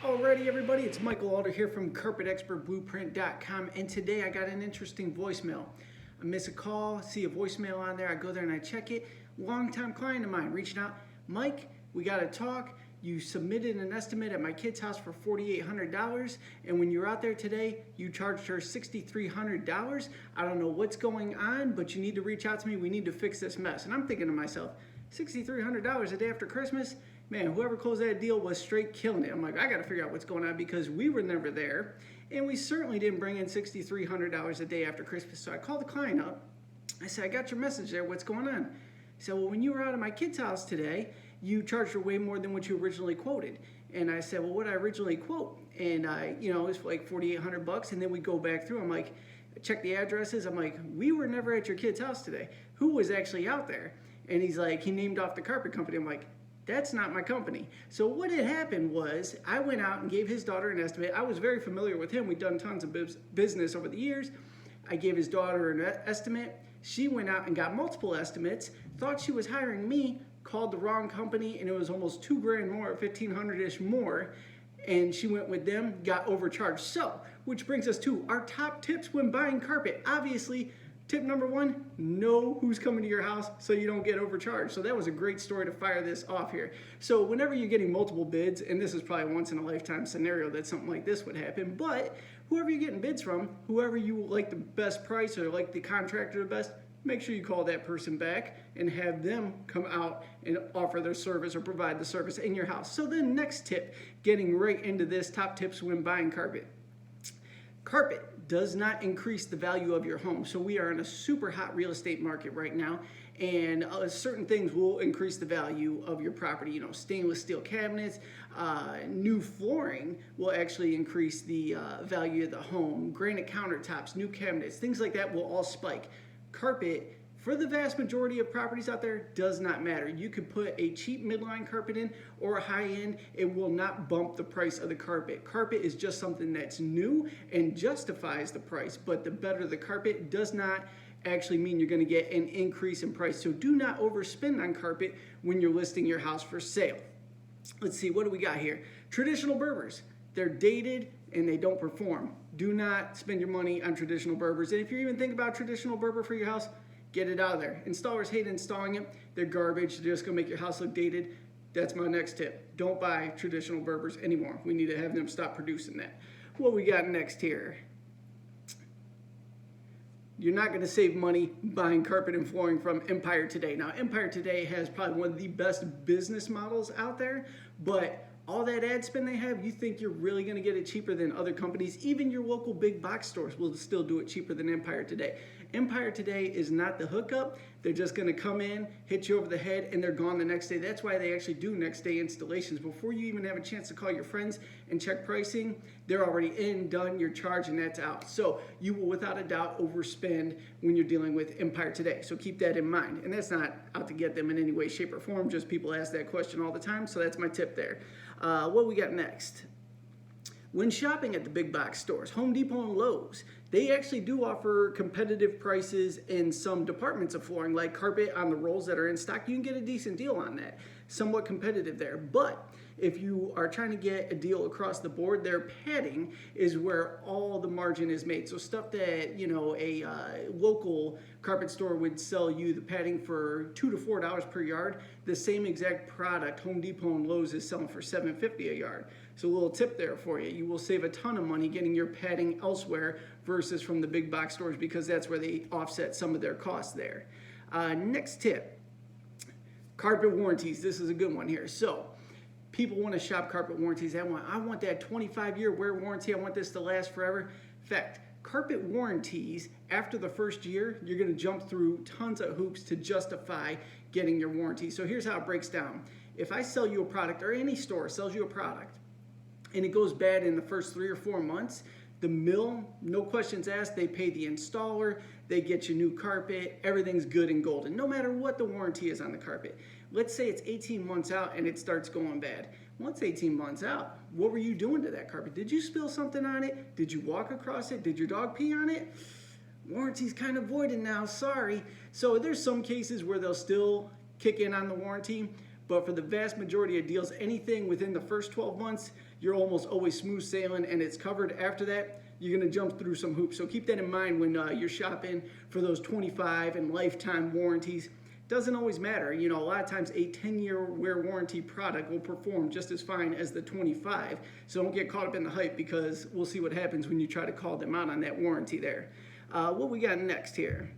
Alrighty, everybody, it's Michael Alder here from CarpetExpertBlueprint.com, and today I got an interesting voicemail. I miss a call, see a voicemail on there, I go there and I check it. Longtime client of mine reaching out, Mike, we got to talk. You submitted an estimate at my kid's house for $4,800, and when you were out there today, you charged her $6,300. I don't know what's going on, but you need to reach out to me. We need to fix this mess. And I'm thinking to myself, $6,300 a day after Christmas? Man, whoever closed that deal was straight killing it. I'm like, I got to figure out what's going on because we were never there, and we certainly didn't bring in $6,300 a day after Christmas. So I called the client up. I said, I got your message there. What's going on? He said, well, when you were out at my kid's house today, you charged her way more than what you originally quoted. And I said, well, what did I originally quote? And it was like $4,800. And then we go back through. I'm like, check the addresses. I'm like, we were never at your kid's house today. Who was actually out there? And he's like, he named off the carpet company. I'm like, that's not my company. So what had happened was I went out and gave his daughter an estimate. I was very familiar with him. We'd done tons of business over the years. I gave his daughter an estimate. She went out and got multiple estimates, thought she was hiring me, called the wrong company, and it was almost $2,000 more, $1,500-ish more, and she went with them, got overcharged. So, which brings us to our top tips when buying carpet. Obviously, tip number one, know who's coming to your house so you don't get overcharged. So that was a great story to fire this off here. So whenever you're getting multiple bids, and this is probably a once in a lifetime scenario that something like this would happen, but whoever you're getting bids from, whoever you like the best price or like the contractor the best, make sure you call that person back and have them come out and offer their service or provide the service in your house. So the next tip, getting right into this, top tips when buying carpet. Carpet does not increase the value of your home. So we are in a super hot real estate market right now, and certain things will increase the value of your property. You know, stainless steel cabinets, new flooring will actually increase the value of the home. Granite countertops, new cabinets, things like that will all spike. Carpet, for the vast majority of properties out there, does not matter. You could put a cheap midline carpet in or a high-end, it will not bump the price of the carpet. Carpet is just something that's new and justifies the price, but the better the carpet does not actually mean you're going to get an increase in price. So do not overspend on carpet when you're listing your house for sale. Let's see, what do we got here? Traditional Berbers. They're dated and they don't perform. Do not spend your money on traditional Berbers. And if you're even thinking about traditional Berber for your house, get it out of there. Installers hate installing it. They're garbage. They're just going to make your house look dated. That's my next tip. Don't buy traditional Berbers anymore. We need to have them stop producing that. What we got next here? You're not going to save money buying carpet and flooring from Empire Today. Now, Empire Today has probably one of the best business models out there, but all that ad spend they have, you think you're really going to get it cheaper than other companies. Even your local big box stores will still do it cheaper than Empire Today. Empire Today is not the hookup. They're just going to come in, hit you over the head, and they're gone the next day. That's why they actually do next day installations. Before you even have a chance to call your friends and check pricing, they're already in, done, you're charged, and that's out. So you will without a doubt overspend when you're dealing with Empire Today. So keep that in mind. And that's not out to get them in any way, shape, or form. Just people ask that question all the time. So that's my tip there. What we got next? When shopping at the big box stores, Home Depot and Lowe's, they actually do offer competitive prices in some departments of flooring, like carpet on the rolls that are in stock. You can get a decent deal on that, somewhat competitive there. But if you are trying to get a deal across the board, their padding is where all the margin is made. So stuff that, you know, a local carpet store would sell you the padding for $2 to $4 per yard, the same exact product Home Depot and Lowe's is selling for $7.50 a yard. So a little tip there for you. You will save a ton of money getting your padding elsewhere versus from the big box stores because that's where they offset some of their costs there. Next tip, carpet warranties. This is a good one here. So people want to shop carpet warranties. I want that 25-year wear warranty. I want this to last forever. In fact, carpet warranties, after the first year, you're going to jump through tons of hoops to justify getting your warranty. So here's how it breaks down. If I sell you a product, or any store sells you a product, and it goes bad in the first 3 or 4 months, the mill, no questions asked, they pay the installer, they get you new carpet, everything's good and golden, no matter what the warranty is on the carpet. Let's say it's 18 months out and it starts going bad. Once 18 months out, what were you doing to that carpet? Did you spill something on it? Did you walk across it? Did your dog pee on it? Warranty's kind of voided now, sorry. So there's some cases where they'll still kick in on the warranty, but for the vast majority of deals, anything within the first 12 months, you're almost always smooth sailing and it's covered. After that, you're gonna jump through some hoops. So keep that in mind when you're shopping for those 25 and lifetime warranties. Doesn't always matter. You know, a lot of times a 10-year wear warranty product will perform just as fine as the 25. So don't get caught up in the hype, because we'll see what happens when you try to call them out on that warranty there. What we got next here?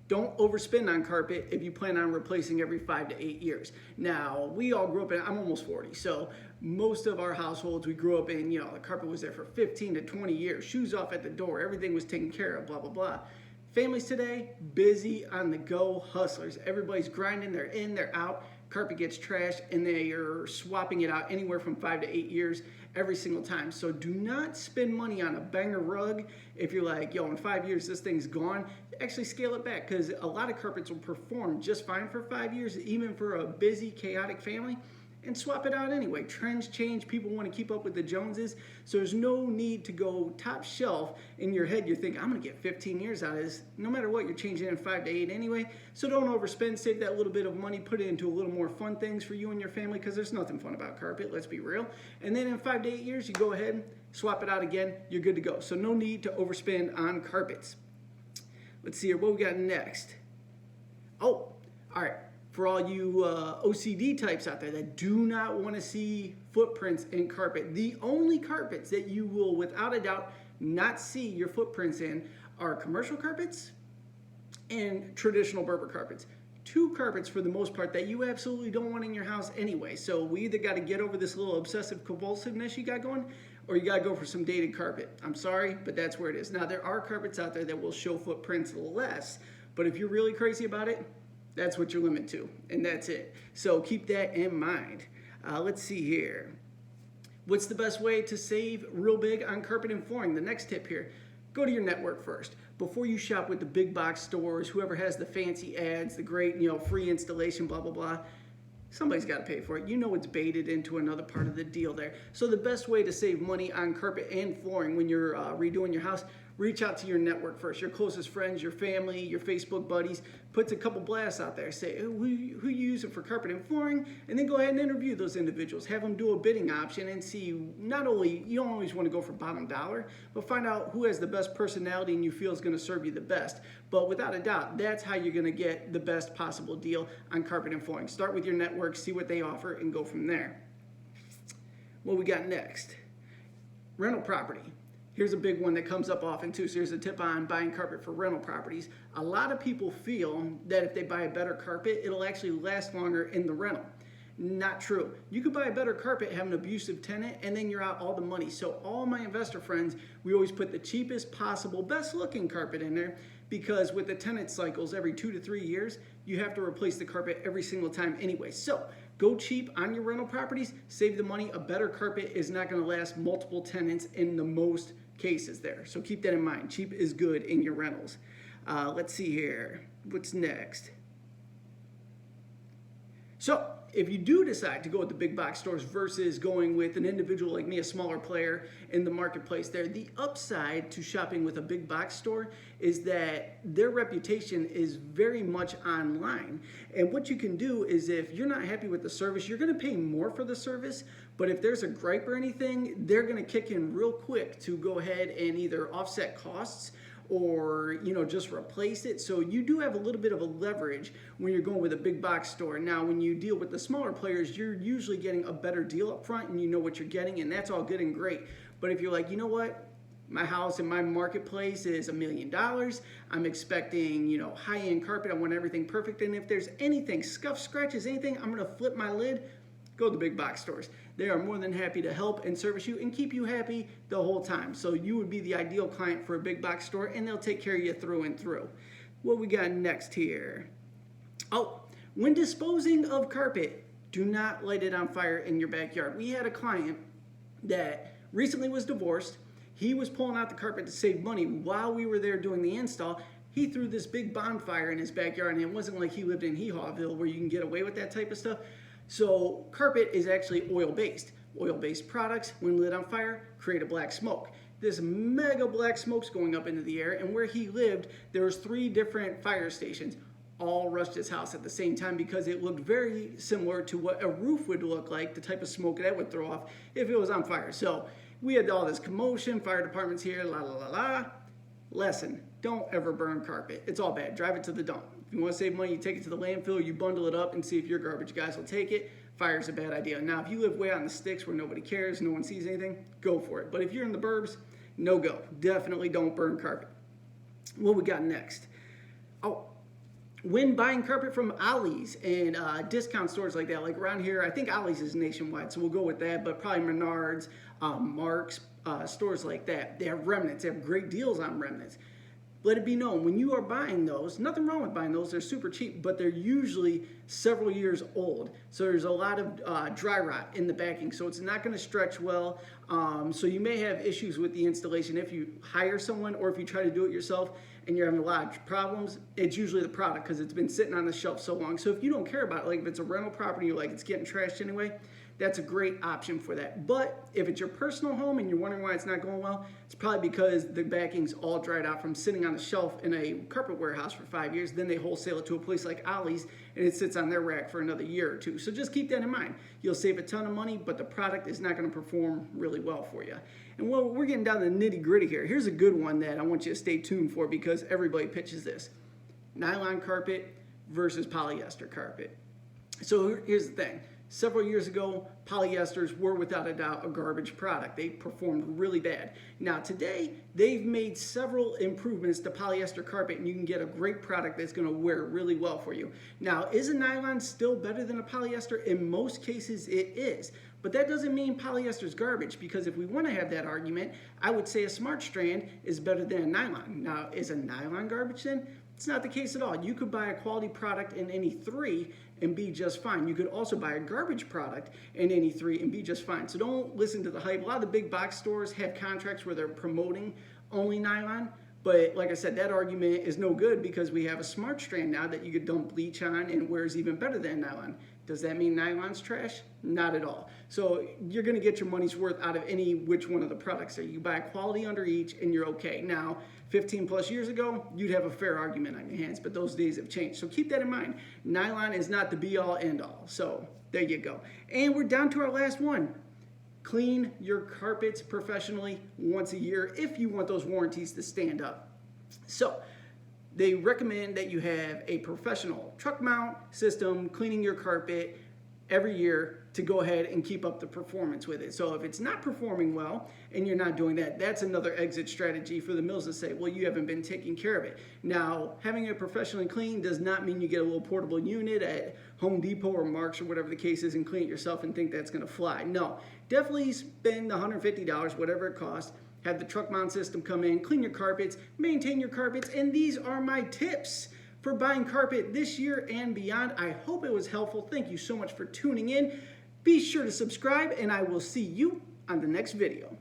Don't overspend on carpet if you plan on replacing every 5 to 8 years. Now, we all grew up in, I'm almost 40, so most of our households we grew up in, you know, the carpet was there for 15 to 20 years, shoes off at the door, everything was taken care of, blah, blah, blah. Families today, busy, on the go, hustlers. Everybody's grinding, they're in, they're out. Carpet gets trashed and they are swapping it out anywhere from 5 to 8 years every single time. So do not spend money on a banger rug if you're like, yo, in 5 years this thing's gone. Actually scale it back, because a lot of carpets will perform just fine for 5 years, even for a busy, chaotic family. And swap it out anyway. Trends change, people want to keep up with the Joneses, so there's no need to go top shelf. In your head you think, I'm going to get 15 years out of this. No matter what, you're changing it in 5 to 8 anyway, so don't overspend. Save that little bit of money, put it into a little more fun things for you and your family, because there's nothing fun about carpet, let's be real. And then in 5 to 8 years, you go ahead, swap it out again, you're good to go. So no need to overspend on carpets. Let's see here, what we got next? Oh, all right. For all you OCD types out there that do not want to see footprints in carpet, the only carpets that you will without a doubt not see your footprints in are commercial carpets and traditional Berber carpets. Two carpets for the most part that you absolutely don't want in your house anyway. So we either got to get over this little obsessive compulsiveness you got going, or you got to go for some dated carpet. I'm sorry, but that's where it is. Now, there are carpets out there that will show footprints less, but if you're really crazy about it, that's what you're limited to, and that's it. So keep that in mind. Let's see here. What's the best way to save real big on carpet and flooring? The next tip here, go to your network first. Before you shop with the big box stores, whoever has the fancy ads, the great, you know, free installation, blah, blah, blah, somebody's got to pay for it. You know it's baited into another part of the deal there. So the best way to save money on carpet and flooring when you're redoing your house, reach out to your network first, your closest friends, your family, your Facebook buddies. Put a couple blasts out there. Say, who you use it for carpet and flooring, and then go ahead and interview those individuals. Have them do a bidding option and see, not only, you don't always want to go for bottom dollar, but find out who has the best personality and you feel is going to serve you the best. But without a doubt, that's how you're going to get the best possible deal on carpet and flooring. Start with your network, see what they offer, and go from there. What we got next? Rental property. Here's a big one that comes up often too. So here's a tip on buying carpet for rental properties. A lot of people feel that if they buy a better carpet, it'll actually last longer in the rental. Not true. You could buy a better carpet, have an abusive tenant, and then you're out all the money. So all my investor friends, we always put the cheapest possible, best looking carpet in there, because with the tenant cycles every 2 to 3 years, you have to replace the carpet every single time anyway. So go cheap on your rental properties, save the money. A better carpet is not going to last multiple tenants in the most cases there. So keep that in mind. Cheap is good in your rentals. Let's see here. What's next? So if you do decide to go with the big box stores versus going with an individual like me, a smaller player in the marketplace there, the upside to shopping with a big box store is that their reputation is very much online. And what you can do is, if you're not happy with the service, you're going to pay more for the service. But if there's a gripe or anything, they're going to kick in real quick to go ahead and either offset costs or, you know, just replace it. So you do have a little bit of a leverage when you're going with a big box store. Now, when you deal with the smaller players, you're usually getting a better deal up front and you know what you're getting, and that's all good and great. But if you're like, you know what? My house in my marketplace is $1 million. I'm expecting, you know, high-end carpet. I want everything perfect. And if there's anything, scuffs, scratches, anything, I'm going to flip my lid. Go to the big box stores. They are more than happy to help and service you and keep you happy the whole time. So you would be the ideal client for a big box store, and they'll take care of you through and through. What we got next here? Oh, when disposing of carpet, do not light it on fire in your backyard. We had a client that recently was divorced. He was pulling out the carpet to save money. While we were there doing the install, he threw this big bonfire in his backyard, and it wasn't like he lived in Hee-Hawville where you can get away with that type of stuff. So carpet is actually oil-based. Oil-based products, when lit on fire, create a black smoke. This mega black smoke's going up into the air, and where he lived, there was 3 different fire stations. all rushed his house at the same time because it looked very similar to what a roof would look like, the type of smoke that would throw off if it was on fire. So we had all this commotion, fire department's here, la la la la. Lesson, don't ever burn carpet. It's all bad. Drive it to the dump. If you want to save money, you take it to the landfill, you bundle it up and see if your garbage guys will take it. Fire's a bad idea. Now, if you live way out in the sticks where nobody cares, no one sees anything, go for it. But if you're in the burbs, no go. Definitely don't burn carpet. What we got next? Oh, when buying carpet from Ollie's and discount stores like that, like around here, I think Ollie's is nationwide, so we'll go with that, but probably Menards, Mark's, stores like that. They have remnants. They have great deals on remnants. Let it be known, when you are buying those, nothing wrong with buying those, they're super cheap, but they're usually several years old. So there's a lot of dry rot in the backing, so it's not going to stretch well. So you may have issues with the installation if you hire someone or if you try to do it yourself and you're having a lot of problems. It's usually the product because it's been sitting on the shelf so long. So if you don't care about it, like if it's a rental property, you're like it's getting trashed anyway, that's a great option for that. But if it's your personal home and you're wondering why it's not going well, it's probably because the backing's all dried out from sitting on the shelf in a carpet warehouse for 5 years. Then they wholesale it to a place like Ollie's and it sits on their rack for another year or two. So just keep that in mind. You'll save a ton of money, but the product is not going to perform really well for you. And well, we're getting down to the nitty gritty here. Here's a good one that I want you to stay tuned for because everybody pitches this. Nylon carpet versus polyester carpet. So here's the thing. Several years ago, polyesters were without a doubt a garbage product. They performed really bad. Now today, they've made several improvements to polyester carpet and you can get a great product that's gonna wear really well for you. Now, is a nylon still better than a polyester? In most cases, it is. But that doesn't mean polyester is garbage because if we wanna have that argument, I would say a smart strand is better than a nylon. Now, is a nylon garbage then? It's not the case at all. You could buy a quality product in any three and be just fine. You could also buy a garbage product in any three and be just fine. So don't listen to the hype. A lot of the big box stores have contracts where they're promoting only nylon. But like I said, that argument is no good because we have a smart strand now that you could dump bleach on and wears even better than nylon. Does that mean nylon's trash? Not at all. So you're gonna get your money's worth out of any which one of the products there. You buy a quality under each and you're okay. Now, 15 plus years ago, you'd have a fair argument on your hands, but those days have changed. So keep that in mind. Nylon is not the be all end all. So there you go. And we're down to our last one. Clean your carpets professionally once a year if you want those warranties to stand up. So they recommend that you have a professional truck mount system cleaning your carpet every year to go ahead and keep up the performance with it. So if it's not performing well and you're not doing that, that's another exit strategy for the mills to say, well, you haven't been taking care of it. Now, having it professionally cleaned does not mean you get a little portable unit at Home Depot or Mark's or whatever the case is and clean it yourself and think that's gonna fly. No, definitely spend the $150, whatever it costs, have the truck mount system come in, clean your carpets, maintain your carpets, and these are my tips for buying carpet this year and beyond. I hope it was helpful. Thank you so much for tuning in. Be sure to subscribe, and I will see you on the next video.